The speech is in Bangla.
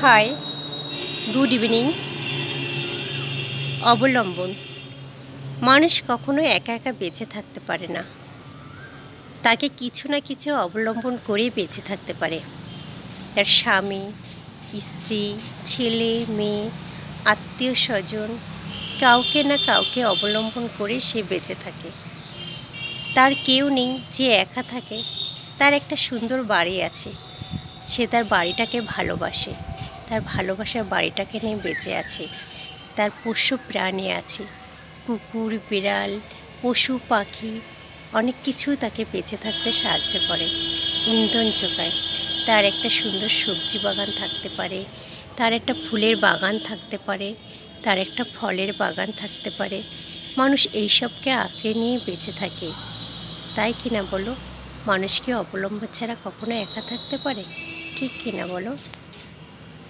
High, good evening. অবলম্বন। মানুষ কখনো একা একা বেঁচে থাকতে পারে না, তাকে কিছু না কিছু অবলম্বন করেই বেঁচে থাকতে পারে। তার স্বামী, স্ত্রী, ছেলে, মেয়ে, আত্মীয় স্বজন, কাউকে না কাউকে অবলম্বন করে সে বেঁচে থাকে। তার কেউ নেই যে একা থাকে। তার একটা সুন্দর বাড়ি আছে, সে তার বাড়িটাকে ভালোবাসে, তার ভালোবাসার বাড়িটাকে নিয়ে বেঁচে আছে। তার পোষ্য প্রাণী আছে, কুকুর, বিড়াল, পশু পাখি, অনেক কিছু তাকে বেঁচে থাকতে সাহায্য করে, ইন্ধন যোগায়। তার একটা সুন্দর সবজি বাগান থাকতে পারে, তার একটা ফুলের বাগান থাকতে পারে, তার একটা ফলের বাগান থাকতে পারে। মানুষ এইসবকে আঁকড়ে নিয়ে বেঁচে থাকে, তাই কিনা বলো? মানুষ কি অবলম্বন ছাড়া কখনো একা থাকতে পারে? ঠিক কিনা বলো?